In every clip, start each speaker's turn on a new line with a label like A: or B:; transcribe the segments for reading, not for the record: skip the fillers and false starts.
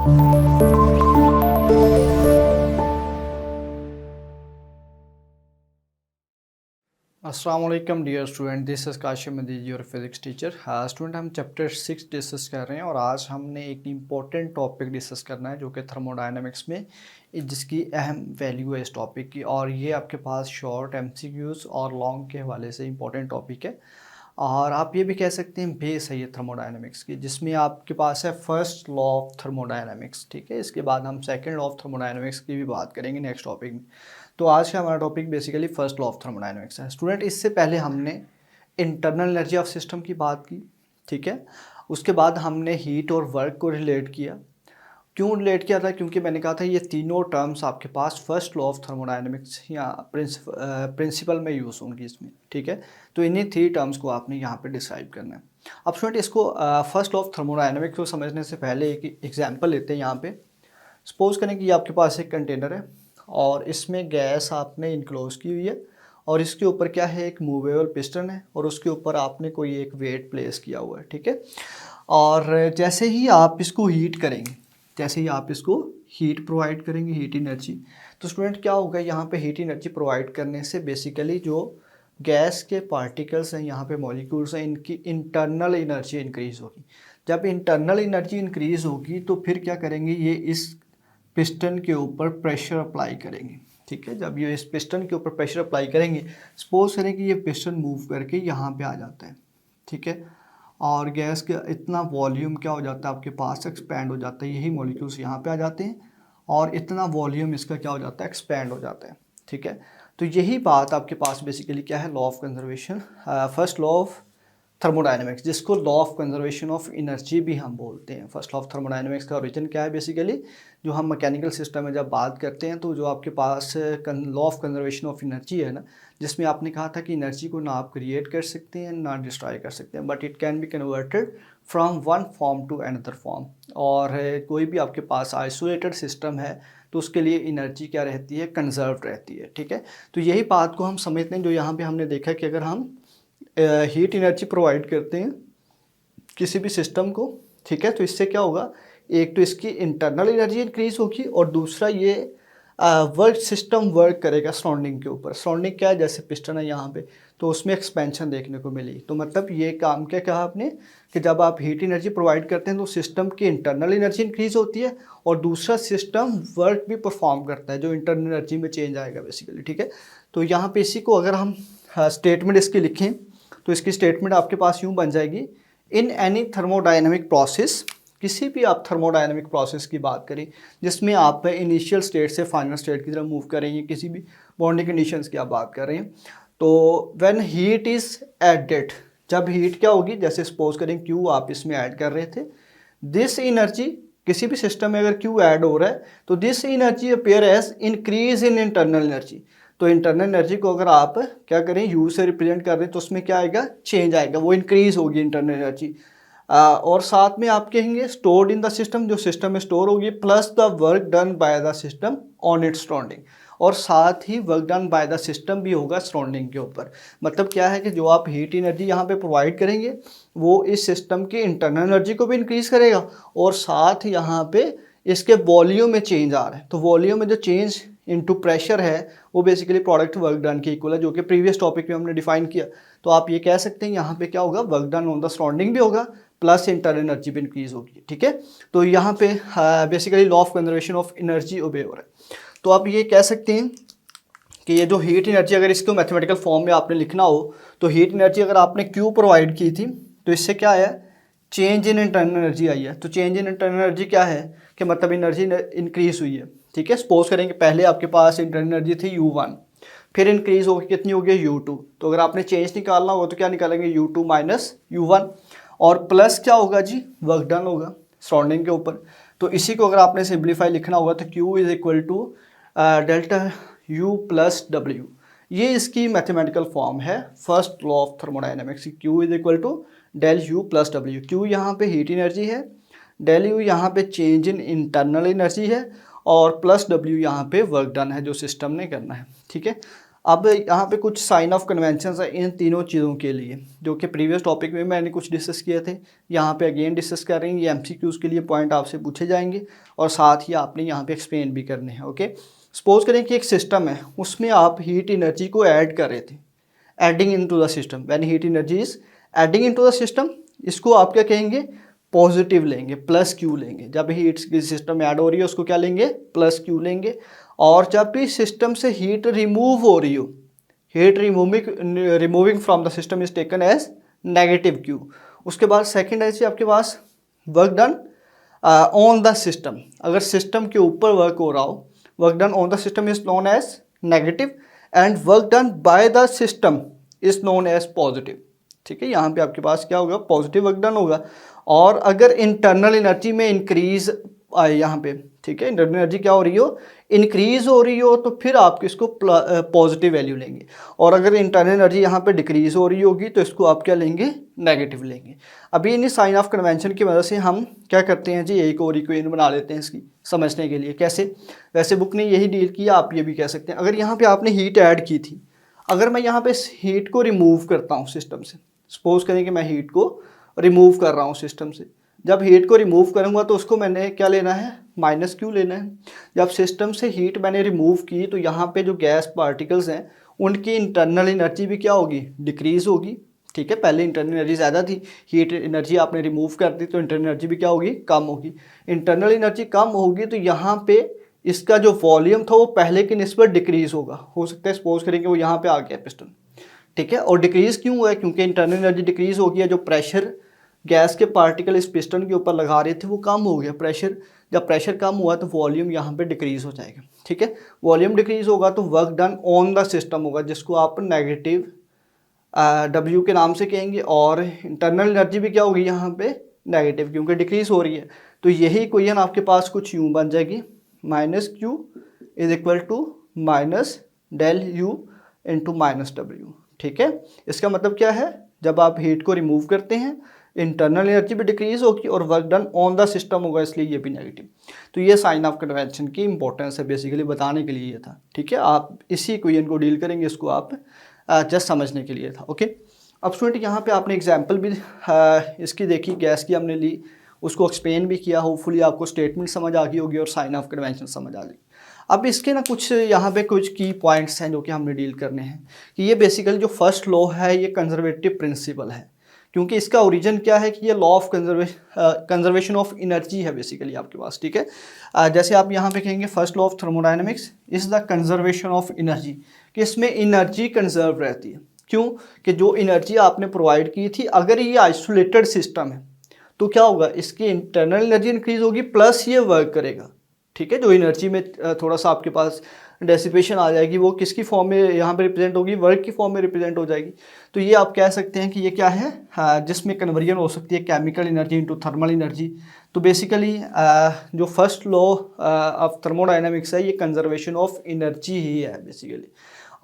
A: अस्सलाम वालेकुम dear student, this is Qasim Madeed your physics teacher. Student, हम चैप्टर 6 डिस्कस कर रहे हैं और आज हमने एक इम्पॉर्टेंट टॉपिक डिस्कस करना है जो कि थर्मोडायनामिक्स में जिसकी अहम वैल्यू है इस टॉपिक की। और ये आपके पास शॉर्ट एमसीक्यूज़ और लॉन्ग के हवाले से इम्पॉर्टेंट टॉपिक है और आप ये भी कह सकते हैं बेस है ये थर्मोडायनामिक्स की, जिसमें आपके पास है फर्स्ट लॉ ऑफ थर्मोडायनामिक्स। ठीक है, इसके बाद हम सेकंड लॉ ऑफ थर्मोडायनामिक्स की भी बात करेंगे नेक्स्ट टॉपिक में। तो आज का हमारा topic basically first law of thermodynamics है। स्टूडेंट, इससे पहले हमने इंटरनल एनर्जी ऑफ सिस्टम की बात की, ठीक है। उसके बाद हमने हीट और वर्क को रिलेट किया। क्यों रिलेट किया था? क्योंकि मैंने कहा था ये तीनों टर्म्स आपके पास फर्स्ट लॉ ऑफ थर्मोडायनामिक्स या प्रिंसिपल में यूज़ होंगी इसमें, ठीक है। तो इन्हीं 3 टर्म्स को आपने यहाँ पे डिस्क्राइब करना है। अब स्टूडेंट, इसको फर्स्ट लॉ ऑफ थर्मोडायनामिक्स को समझने से पहले एक एग्जांपल लेते हैं। यहाँ पे सपोज करें कि ये आपके पास एक कंटेनर है और इसमें गैस आपने इनक्लोज की हुई है और इसके ऊपर क्या है, एक मूवेबल पिस्टन है और उसके ऊपर आपने कोई एक वेट प्लेस किया हुआ है, ठीक है। और जैसे ही आप इसको हीट करेंगे, जैसे ही आप इसको हीट प्रोवाइड करेंगे, हीट एनर्जी, तो स्टूडेंट क्या होगा, यहाँ पे हीट एनर्जी प्रोवाइड करने से बेसिकली जो गैस के पार्टिकल्स हैं, यहाँ पे मॉलिक्यूल्स हैं, इनकी इंटरनल एनर्जी इंक्रीज़ होगी। जब इंटरनल एनर्जी इंक्रीज़ होगी तो फिर क्या करेंगे, ये इस पिस्टन के ऊपर प्रेशर अप्लाई करेंगे, ठीक है। जब ये इस पिस्टन के ऊपर प्रेशर अप्लाई करेंगे, सपोज करें कि ये पिस्टन मूव करके यहाँ पे आ जाता है, ठीक है। और गैस का इतना वॉल्यूम क्या हो जाता है आपके पास, एक्सपैंड हो जाता है। यही मॉलिक्यूल्स यहाँ पे आ जाते हैं और इतना वॉल्यूम इसका क्या हो जाता है, एक्सपैंड हो जाता है, ठीक है। तो यही बात आपके पास बेसिकली क्या है, law of conservation, first law of thermodynamics, जिसको law of conservation of energy भी हम बोलते हैं। फर्स्ट लॉ ऑफ थर्मोडायनेमिक्स का ओरिजिन क्या है, बेसिकली जो हम मैकेनिकल सिस्टम में जब बात करते हैं तो जो आपके पास law of conservation of energy है ना, जिसमें आपने कहा था कि एनर्जी को ना आप क्रिएट कर सकते हैं ना डिस्ट्रॉय कर सकते हैं, but it can be converted from one form to another form. और कोई भी आपके पास आइसोलेटेड सिस्टम है तो उसके लिए एनर्जी क्या रहती है, कंजर्व रहती है, ठीक है। तो यही बात को हम समझते हैं, जो यहाँ पे हमने देखा कि अगर हम हीट एनर्जी प्रोवाइड करते हैं किसी भी सिस्टम को, ठीक है, तो इससे क्या होगा, एक तो इसकी इंटरनल एनर्जी इंक्रीज होगी और दूसरा ये वर्क सिस्टम वर्क करेगा सराउंडिंग के ऊपर। सराउंडिंग क्या है, जैसे पिस्टन है यहाँ पे, तो उसमें एक्सपेंशन देखने को मिली। तो मतलब ये काम क्या कहा आपने कि जब आप हीट एनर्जी प्रोवाइड करते हैं तो सिस्टम की इंटरनल एनर्जी इंक्रीज होती है और दूसरा सिस्टम वर्क भी परफॉर्म करता है जो इंटरनल एनर्जी में चेंज आएगा बेसिकली, ठीक है। तो यहाँ पे इसी को अगर हम स्टेटमेंट इसकी लिखें तो इसकी स्टेटमेंट आपके पास यूँ बन जाएगी, इन एनी थर्मोडायनेमिक प्रोसेस, किसी भी आप थर्मोडायनेमिक प्रोसेस की बात करें जिसमें आप इनिशियल स्टेट से फाइनल स्टेट की तरफ मूव करेंगे, किसी भी बाउंड्री कंडीशंस की आप बात कर रहे हैं, तो व्हेन हीट इज़ एडेड, जब हीट क्या होगी, जैसे सपोज करें क्यू आप इसमें ऐड कर रहे थे, दिस एनर्जी, किसी भी सिस्टम में अगर क्यू ऐड हो रहा है तो this energy appear as increase in internal energy. तो इंटरनल एनर्जी को अगर आप क्या करें, यू से रिप्रेजेंट कर रहे हैं तो उसमें क्या आएगा, चेंज आएगा, वो इंक्रीज होगी इंटरनल एनर्जी। और साथ में आप कहेंगे स्टोर्ड इन द सिस्टम, जो सिस्टम में स्टोर होगी, plus the work done by the system on its surrounding, और साथ ही work done by the system भी होगा सराउंडिंग के ऊपर। मतलब क्या है कि जो आप हीट एनर्जी यहाँ पे प्रोवाइड करेंगे वो इस सिस्टम की इंटरनल एनर्जी को भी इंक्रीज करेगा और साथ यहाँ पे इसके वॉल्यूम में चेंज आ रहा है। तो वॉल्यूम में जो चेंज इनटू प्रेशर है वो बेसिकली प्रोडक्ट वर्क डन के इक्वल है, जो कि प्रीवियस टॉपिक में हमने डिफाइन किया। तो आप ये कह सकते हैं यहाँ पे क्या होगा, work done on the surrounding भी होगा प्लस इंटरनल एनर्जी भी इंक्रीज होगी, ठीक है। तो यहाँ पे basically law of conservation of energy obey हो रहा है। तो आप ये कह सकते हैं कि ये जो हीट एनर्जी, अगर इसको मैथमेटिकल फॉर्म में आपने लिखना हो तो हीट एनर्जी अगर आपने क्यू प्रोवाइड की थी तो इससे क्या आया, चेंज इन इंटरनल एनर्जी आई है। तो चेंज इन इंटरनल एनर्जी क्या है कि मतलब एनर्जी इंक्रीज हुई है, ठीक है। सपोज करेंगे पहले आपके पास इंटरनल एनर्जी थी U1, फिर इंक्रीज होगी कितनी हो गई U2। तो अगर आपने चेंज निकालना होगा तो क्या निकालेंगे, U2 माइनस U1, और प्लस क्या होगा जी, वर्क डन होगा सराउंडिंग के ऊपर। तो इसी को अगर आपने सिंप्लीफाई लिखना होगा तो Q is equal to delta U plus W। ये इसकी मैथमेटिकल फॉर्म है first law of thermodynamics. Q is equal to del U plus W। Q यहाँ पे हीट एनर्जी है, डेल U यहाँ पे चेंज इन इंटरनल एनर्जी है और प्लस W यहाँ पे वर्क डन है जो सिस्टम ने करना है, ठीक है। अब यहाँ पे कुछ साइन ऑफ कन्वेंशन है इन तीनों चीज़ों के लिए, जो कि प्रीवियस टॉपिक में मैंने कुछ डिस्कस किए थे, यहाँ पे अगेन डिस्कस कर रहे हैं। ये एमसीक्यूज़ के लिए पॉइंट आपसे पूछे जाएंगे और साथ ही आपने यहाँ पे एक्सप्लेन भी करने हैं। ओके, सपोज करें कि एक सिस्टम है, उसमें आप हीट एनर्जी को ऐड कर रहे थे, adding into the system, when heat energy is adding into the system, इसको आप क्या कहेंगे, पॉजिटिव लेंगे, प्लस क्यू लेंगे। जब हीट सिस्टम में ऐड हो रही है उसको क्या लेंगे, प्लस क्यू लेंगे। और जब भी सिस्टम से हीट रिमूव हो रही हो, heat removing from the system is taken as negative Q. उसके बाद सेकेंड है जी आपके पास work done on the system, अगर सिस्टम के ऊपर वर्क हो रहा हो, work done on the system is known as negative and work done by the system is known as positive. ठीक है, यहाँ पे आपके पास क्या होगा, पॉजिटिव वर्क डन होगा। और अगर इंटरनल एनर्जी में इंक्रीज आए यहाँ पे, ठीक है, इंटरनल एनर्जी क्या हो रही हो, इंक्रीज हो रही हो, तो फिर आप इसको पॉजिटिव वैल्यू लेंगे। और अगर इंटरनल एनर्जी यहाँ पे डिक्रीज हो रही होगी तो इसको आप क्या लेंगे, नेगेटिव लेंगे। अभी इन साइन ऑफ कन्वेंशन की वजह से हम क्या करते हैं जी, एक और इक्वेशन बना लेते हैं इसकी समझने के लिए। कैसे, वैसे बुक ने यही डील किया, आप ये भी कह सकते हैं। अगर यहाँ पे आपने हीट ऐड की थी, अगर मैं यहाँ पे हीट को रिमूव करता हूँ सिस्टम से, सपोज करें कि मैं हीट को रिमूव कर रहा हूँ सिस्टम से, जब हीट को रिमूव करूँगा तो उसको मैंने क्या लेना है, माइनस क्यू लेना है। जब सिस्टम से हीट मैंने रिमूव की तो यहाँ पे जो गैस पार्टिकल्स हैं उनकी इंटरनल एनर्जी भी क्या होगी, डिक्रीज़ होगी। ठीक है, पहले इंटरनल एनर्जी ज़्यादा थी, हीट एनर्जी आपने रिमूव कर दी तो इंटरनल एनर्जी भी क्या होगी, कम होगी। इंटरनल एनर्जी कम होगी तो यहाँ पे इसका जो वॉल्यूम था वो पहले की निस्बत डिक्रीज़ होगा। हो सकता है सपोज करेंगे वो यहाँ पे आ गया पिस्टन, ठीक है, और डिक्रीज़ क्यों हुआ है, क्योंकि इंटरनल एनर्जी डिक्रीज़ हो गया, जो प्रेशर गैस के पार्टिकल इस पिस्टन के ऊपर लगा रहे थे वो कम हो गया प्रेशर। जब प्रेशर कम हुआ तो वॉल्यूम यहाँ पे डिक्रीज़ हो जाएगा। ठीक है, वॉल्यूम डिक्रीज़ होगा तो work done on the system होगा, जिसको आप नेगेटिव डब्ल्यू के नाम से कहेंगे। और इंटरनल एनर्जी भी क्या होगी यहाँ पे, नेगेटिव, क्योंकि डिक्रीज़ हो रही है। तो यही इक्वेशन आपके पास कुछ यूँ बन जाएगी, minus Q is equal to minus del U into minus W. ठीक है, इसका मतलब क्या है, जब आप हीट को रिमूव करते हैं इंटरनल एनर्जी भी डिक्रीज होगी और work done on the system होगा, इसलिए ये भी नेगेटिव। तो ये साइन ऑफ कन्वेंशन की इंपॉर्टेंस है, बेसिकली बताने के लिए ये था। ठीक है, आप इसी इक्वेशन को डील करेंगे, इसको आप जस्ट समझने के लिए था। ओके, अब स्टूडेंट यहाँ पे आपने एग्जांपल भी इसकी देखी, गैस की हमने ली, उसको एक्सप्लेन भी किया। होपफुली आपको स्टेटमेंट समझ आ गई होगी और साइन ऑफ कन्वेंशन समझ आ गई। अब इसके ना कुछ यहाँ पे कुछ की पॉइंट्स हैं जो कि हमने डील करने हैं कि ये बेसिकली जो फर्स्ट लॉ है ये कंजर्वेटिव प्रिंसिपल है, क्योंकि इसका ओरिजिन क्या है कि ये law of conservation of energy है बेसिकली आपके पास। ठीक है, जैसे आप यहाँ पे कहेंगे first law of thermodynamics is the conservation of energy, कि इसमें एनर्जी कंजर्व रहती है। क्यों, कि जो एनर्जी आपने प्रोवाइड की थी, अगर ये आइसोलेटेड सिस्टम है तो क्या होगा, इसकी इंटरनल एनर्जी इंक्रीज होगी प्लस ये वर्क करेगा। ठीक है, जो एनर्जी में थोड़ा सा आपके पास डेसिपेशन आ जाएगी वो किसकी फॉर्म में यहाँ पे रिप्रेजेंट होगी, वर्क की फॉर्म में रिप्रेजेंट हो जाएगी। तो ये आप कह सकते हैं कि ये क्या है, जिसमें कन्वर्जन हो सकती है chemical energy into thermal energy. तो बेसिकली जो फर्स्ट लॉ ऑफ थर्मोडायनामिक्स है ये कंजर्वेशन ऑफ एनर्जी ही है बेसिकली।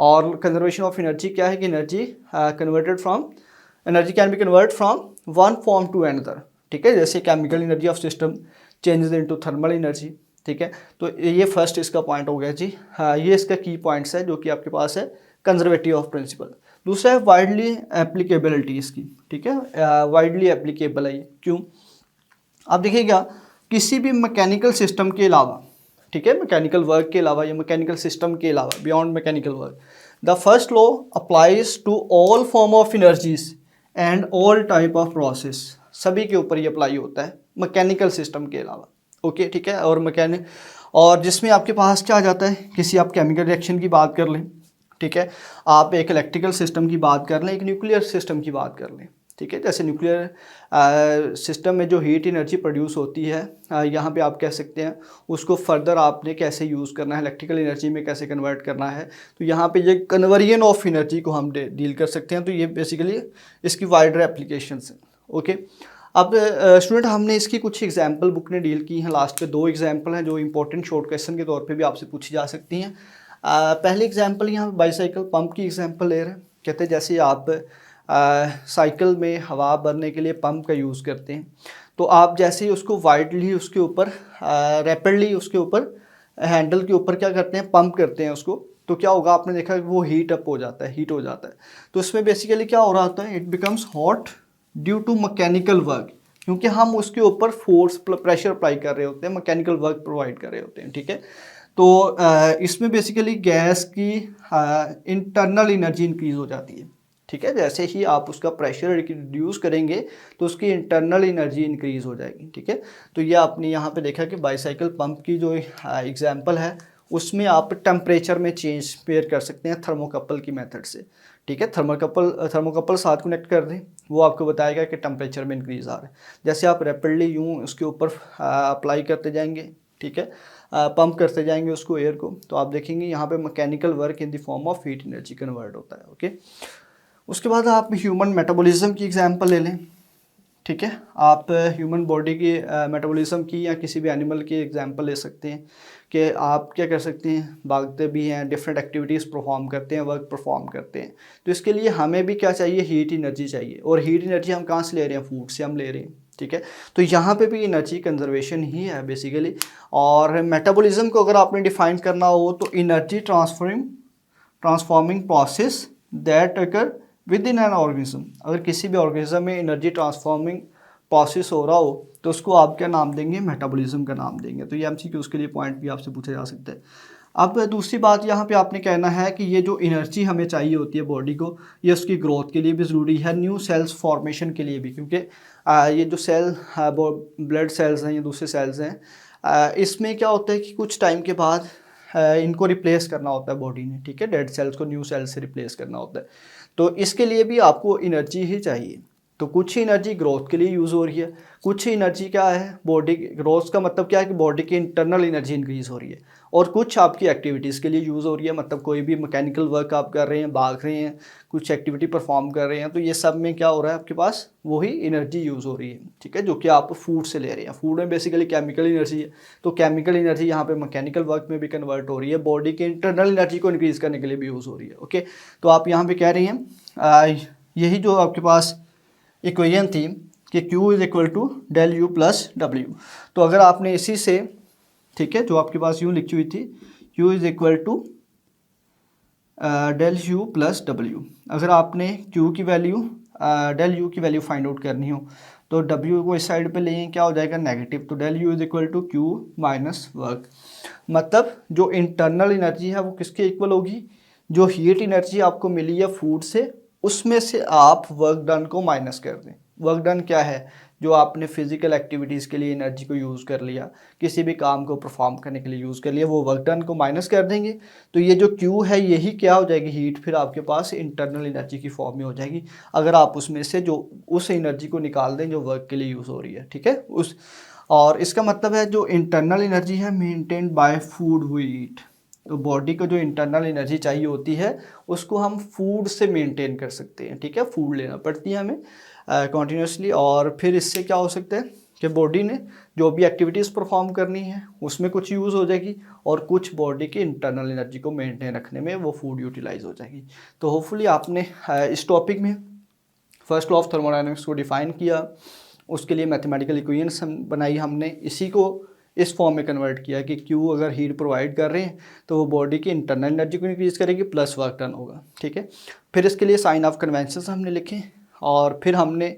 A: और कंजर्वेशन ऑफ एनर्जी क्या है कि energy converted from, energy can be convert from one form to another. ठीक है, जैसे chemical energy of system changes into thermal energy. ठीक है, तो ये फर्स्ट इसका पॉइंट हो गया जी। हाँ, ये इसका की पॉइंट्स है जो कि आपके पास है कंजर्वेटिव ऑफ प्रिंसिपल। दूसरा है वाइडली एप्लीकेबिलिटी इसकी। ठीक है, वाइडली एप्लीकेबल है ये, क्यों, आप देखिएगा किसी भी मैकेनिकल सिस्टम के अलावा, ठीक है, मैकेनिकल वर्क के अलावा या मैकेनिकल सिस्टम के अलावा, beyond mechanical work, the first law applies to all form of energies and all type of process. सभी के ऊपर ये अप्लाई होता है मैकेनिकल सिस्टम के अलावा। ओके, ठीक है, और जिसमें आपके पास क्या आ जाता है, किसी आप केमिकल रिएक्शन की बात कर लें, ठीक है, आप एक इलेक्ट्रिकल सिस्टम की बात कर लें, एक न्यूक्लियर सिस्टम की बात कर लें। ठीक है, जैसे न्यूक्लियर सिस्टम में जो हीट एनर्जी प्रोड्यूस होती है, यहाँ पे आप कह सकते हैं उसको फर्दर आपने कैसे यूज़ करना है, इलेक्ट्रिकल एनर्जी में कैसे कन्वर्ट करना है। तो यहाँ पे ये कन्वर्जन ऑफ एनर्जी को हम डील कर सकते हैं। तो ये बेसिकली इसकी वाइडर एप्लीकेशंस हैं। ओके, अब स्टूडेंट हमने इसकी कुछ एग्जाम्पल बुक ने डील की हैं। लास्ट पे 2 एग्जाम्पल हैं जो इंपॉर्टेंट शॉर्ट क्वेश्चन के तौर पे भी आपसे पूछी जा सकती हैं। पहली एग्जाम्पल यहाँ पे बाईसाइकिल पंप की एग्जाम्पल ले रहे हैं। कहते हैं जैसे आप साइकिल में हवा भरने के लिए पंप का यूज़ करते हैं, तो आप जैसे ही उसको वाइडली उसके ऊपर रैपिडली उसके ऊपर हैंडल के ऊपर क्या करते हैं, पंप करते हैं उसको, तो क्या होगा, आपने देखा कि वो हीट अप हो जाता है, हीट हो जाता है। तो इसमें बेसिकली क्या हो रहा होता है, it becomes hot due to mechanical work, क्योंकि हम उसके ऊपर फोर्स प्रेशर अप्लाई कर रहे होते हैं, मैकेनिकल वर्क प्रोवाइड कर रहे होते हैं, ठीक है। तो इसमें बेसिकली गैस की इंटरनल एनर्जी इंक्रीज हो जाती है, ठीक है। जैसे ही आप उसका प्रेशर रिड्यूस करेंगे तो उसकी इंटरनल एनर्जी इंक्रीज हो जाएगी, ठीक है। तो ये आपने यहाँ पे देखा कि बाईसाइकिल पंप की जो एग्जांपल है उसमें आप टेम्परेचर में चेंज पेयर कर सकते हैं थर्मोकपल की मेथड से, ठीक है। थर्मोकपल साथ कनेक्ट कर दें, वो आपको बताएगा कि टेम्परेचर में इंक्रीज आ रहा है। जैसे आप रैपिडली यूँ उसके ऊपर अप्लाई करते जाएंगे, ठीक है, पंप करते जाएंगे उसको, एयर को, तो आप देखेंगे यहाँ पे mechanical work in the form of heat energy convert होता है, ओके। उसके बाद आप ह्यूमन मेटाबॉलिज्म की एग्जांपल ले लें, ठीक है। आप ह्यूमन बॉडी की मेटाबॉलिज्म की या किसी भी एनिमल की एग्जांपल ले सकते हैं कि आप क्या कर सकते हैं, भागते भी हैं, डिफरेंट एक्टिविटीज़ परफॉर्म करते हैं, वर्क परफॉर्म करते हैं। तो इसके लिए हमें भी क्या चाहिए, हीट एनर्जी चाहिए, और हीट एनर्जी हम कहाँ से ले रहे हैं, फूड से हम ले रहे हैं, ठीक है। तो यहाँ पे भी एनर्जी कंजर्वेशन ही है बेसिकली। और मेटाबॉलिज्म को अगर आपने डिफाइन करना हो तो energy transforming process that occur with in an organism. अगर किसी भी ऑर्गेनिज्म में एनर्जी ट्रांसफॉर्मिंग प्रोसेस हो रहा हो तो उसको आप क्या नाम देंगे, मेटाबॉलिज्म का नाम देंगे। तो ये एमसीक्यूज़ के लिए पॉइंट भी आपसे पूछा जा सकता है। अब दूसरी बात यहाँ पे आपने कहना है कि ये जो एनर्जी हमें चाहिए होती है बॉडी को, ये उसकी ग्रोथ के लिए भी ज़रूरी है, न्यू सेल्स फॉर्मेशन के लिए भी, क्योंकि ये जो सेल ब्लड सेल्स हैं या दूसरे सेल्स हैं, इसमें क्या होता है कि कुछ टाइम के बाद इनको रिप्लेस करना होता है बॉडी ने, ठीक है, डेड सेल्स को न्यू सेल्स से रिप्लेस करना होता है। तो इसके लिए भी आपको एनर्जी ही चाहिए। तो कुछ ही एनर्जी ग्रोथ के लिए यूज़ हो रही है, कुछ ही एनर्जी क्या है, बॉडी ग्रोथ का मतलब क्या है कि बॉडी की इंटरनल एनर्जी इंक्रीज़ हो रही है, और कुछ आपकी एक्टिविटीज़ के लिए यूज़ हो रही है, मतलब कोई भी मैकेनिकल वर्क आप कर रहे हैं, भाग रहे हैं, कुछ एक्टिविटी परफॉर्म कर रहे हैं, तो ये सब में क्या हो रहा है, आपके पास वही एनर्जी यूज़ हो रही है, ठीक है, जो कि आप फूड से ले रहे हैं। फूड में बेसिकली केमिकल एनर्जी है, तो केमिकल एनर्जी यहाँ पे मैकेनिकल वर्क में भी कन्वर्ट हो रही है, बॉडी के इंटरनल एनर्जी को इंक्रीज़ करने के लिए भी यूज़ हो रही है, ओके। तो आप यहाँ पे कह रही हैं यही जो आपके पास इक्वेशन थी कि Q is equal to del U plus W. तो अगर आपने इसी से, ठीक है, जो आपके पास यूँ लिखी हुई थी, Q is equal to del U plus W, अगर आपने Q की वैल्यू डेल यू की वैल्यू फाइंड आउट करनी हो तो W को इस साइड पे लें, क्या हो जाएगा, नेगेटिव। तो del U is equal to Q minus work, मतलब जो इंटरनल एनर्जी है वो किसके इक्वल होगी, जो हीट एनर्जी आपको मिली है फूड से, उसमें से आप वर्क डन को माइनस कर दें। वर्क डन क्या है, जो आपने फिजिकल एक्टिविटीज़ के लिए एनर्जी को यूज़ कर लिया, किसी भी काम को परफॉर्म करने के लिए यूज़ कर लिया, वो वर्क डन को माइनस कर देंगे। तो ये जो Q है यही क्या हो जाएगी, हीट, फिर आपके पास इंटरनल एनर्जी की फॉर्म में हो जाएगी, अगर आप उसमें से जो उस एनर्जी को निकाल दें जो वर्क के लिए यूज़ हो रही है, ठीक है। और इसका मतलब है जो इंटरनल एनर्जी है maintained by food we eat. तो बॉडी को जो इंटरनल एनर्जी चाहिए होती है उसको हम फूड से मेंटेन कर सकते हैं, ठीक है, फूड लेना पड़ती है हमें कॉन्टीन्यूसली। और फिर इससे क्या हो सकता है कि बॉडी ने जो भी एक्टिविटीज़ परफॉर्म करनी है उसमें कुछ यूज़ हो जाएगी, और कुछ बॉडी की इंटरनल एनर्जी को मेंटेन रखने में वो फूड यूटिलाइज हो जाएगी। तो होपफुली आपने इस टॉपिक में फर्स्ट लॉ ऑफ थर्मोडायनामिक्स को डिफाइन किया, उसके लिए मैथमेटिकल इक्वेशंस बनाई हमने, इसी को इस फॉर्म में कन्वर्ट किया कि Q अगर हीट प्रोवाइड कर रहे हैं तो वो बॉडी की इंटरनल एनर्जी को इंक्रीज़ करेगी प्लस वर्क डन होगा, ठीक है। फिर इसके लिए साइन ऑफ कन्वेंशंस हमने लिखे, और फिर हमने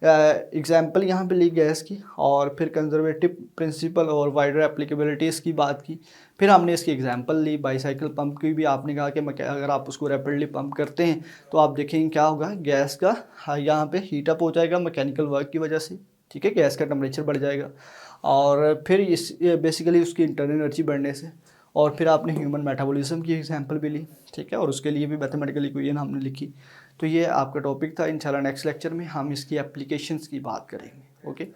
A: एग्जांपल यहाँ पे ली गैस की, और फिर कंजर्वेटिव प्रिंसिपल और वाइडर एप्लीकेबिलिटीज़ की बात की। फिर हमने इसकी एग्जांपल ली बाईसाइकिल पंप की भी, आपने कहा कि अगर आप उसको रैपिडली पंप करते हैं तो आप देखेंगे क्या होगा, गैस का यहाँ पे हीटअप हो जाएगा मैकेनिकल वर्क की वजह से, ठीक है, गैस का टेम्परेचर बढ़ जाएगा, और फिर इस बेसिकली उसकी इंटरनल एनर्जी बढ़ने से। और फिर आपने ह्यूमन मेटाबॉलिज्म की एग्जांपल भी ली, ठीक है, और उसके लिए भी मैथमेटिकल इक्वेशन हमने लिखी। तो ये आपका टॉपिक था। इंशाल्लाह नेक्स्ट लेक्चर में हम इसकी एप्लीकेशंस की बात करेंगे, ओके।